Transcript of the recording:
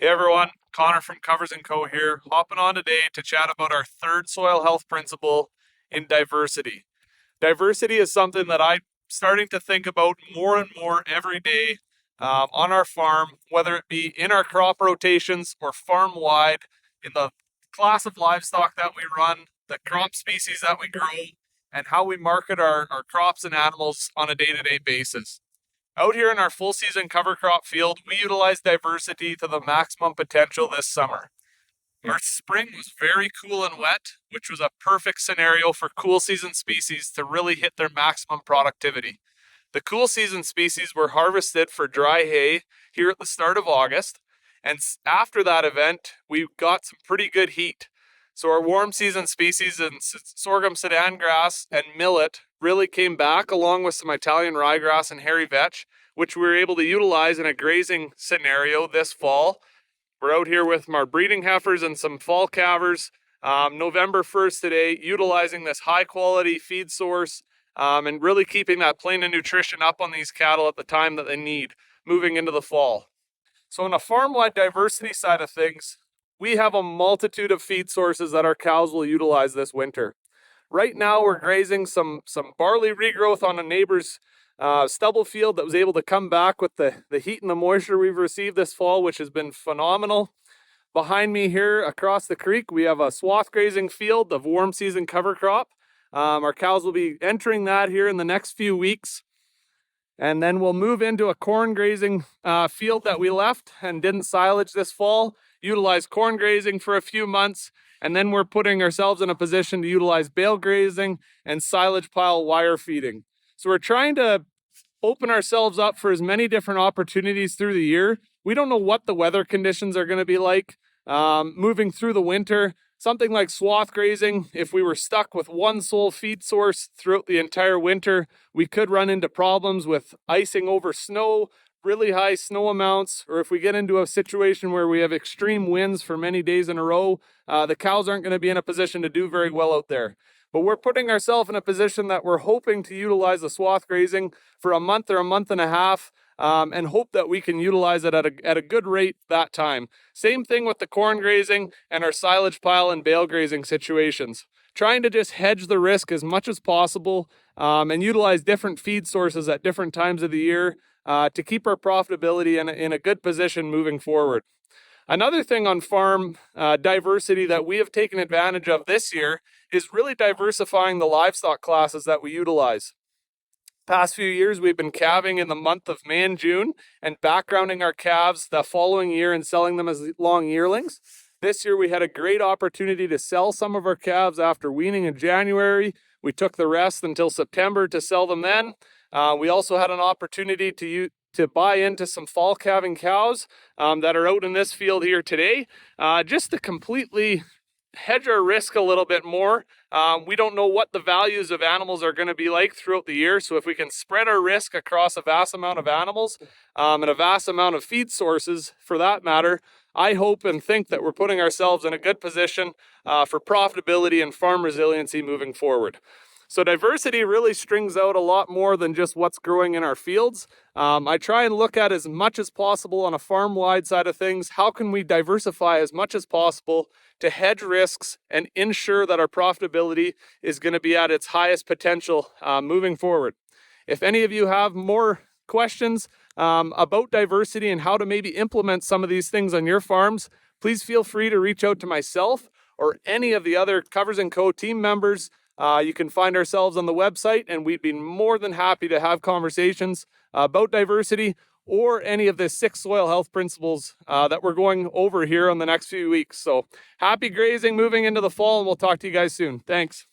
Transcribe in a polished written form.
Hey everyone, Connor from Covers & Co here, hopping on today to chat about our third soil health principle in diversity. Diversity is something that I'm starting to think about more and more every day on our farm, whether it be in our crop rotations or farm-wide, in the class of livestock that we run, the crop species that we grow, and how we market our crops and animals on a day-to-day basis. Out here in our full season cover crop field, we utilize diversity to the maximum potential this summer. Our spring was very cool and wet, which was a perfect scenario for cool season species to really hit their maximum productivity. The cool season species were harvested for dry hay here at the start of August, and after that event, we got some pretty good heat. So our warm season species in sorghum Sudan grass and millet really came back, along with some Italian ryegrass and hairy vetch, which we were able to utilize in a grazing scenario this fall. We're out here with our breeding heifers and some fall calvers, November 1st today, utilizing this high quality feed source and really keeping that plane of nutrition up on these cattle at the time that they need moving into the fall. So on the farm-wide diversity side of things, we have a multitude of feed sources that our cows will utilize this winter. Right now, we're grazing some barley regrowth on a neighbor's stubble field that was able to come back with the heat and the moisture we've received this fall, which has been phenomenal. Behind me here across the creek, we have a swath grazing field of warm season cover crop. Our cows will be entering that here in the next few weeks. And then we'll move into a corn grazing field that we left and didn't silage this fall, utilize corn grazing for a few months, and then we're putting ourselves in a position to utilize bale grazing and silage pile wire feeding. So we're trying to open ourselves up for as many different opportunities through the year. We don't know what the weather conditions are going to be like moving through the winter. Something like swath grazing, if we were stuck with one sole feed source throughout the entire winter, we could run into problems with icing over snow, really high snow amounts, or if we get into a situation where we have extreme winds for many days in a row, the cows aren't going to be in a position to do very well out there. But we're putting ourselves in a position that we're hoping to utilize the swath grazing for a month or a month and a half, and hope that we can utilize it at a good rate that time. Same thing with the corn grazing and our silage pile and bale grazing situations. Trying to just hedge the risk as much as possible and utilize different feed sources at different times of the year to keep our profitability in a good position moving forward. Another thing on farm diversity that we have taken advantage of this year is really diversifying the livestock classes that we utilize. Past few years, we've been calving in the month of May and June and backgrounding our calves the following year and selling them as long yearlings. This year, we had a great opportunity to sell some of our calves after weaning in January. We took the rest until September to sell them then. We also had an opportunity to buy into some fall calving cows that are out in this field here today, just to completely hedge our risk a little bit more. We don't know what the values of animals are going to be like throughout the year, so if we can spread our risk across a vast amount of animals and a vast amount of feed sources for that matter, I hope and think that we're putting ourselves in a good position for profitability and farm resiliency moving forward. So diversity really strings out a lot more than just what's growing in our fields. I try and look at as much as possible on a farm-wide side of things. How can we diversify as much as possible to hedge risks and ensure that our profitability is going to be at its highest potential moving forward? If any of you have more questions about diversity and how to maybe implement some of these things on your farms, please feel free to reach out to myself or any of the other Covers & Co team members. You can find ourselves on the website, and we'd be more than happy to have conversations about diversity or any of the 6 soil health principles that we're going over here on the next few weeks. So happy grazing moving into the fall, and we'll talk to you guys soon. Thanks.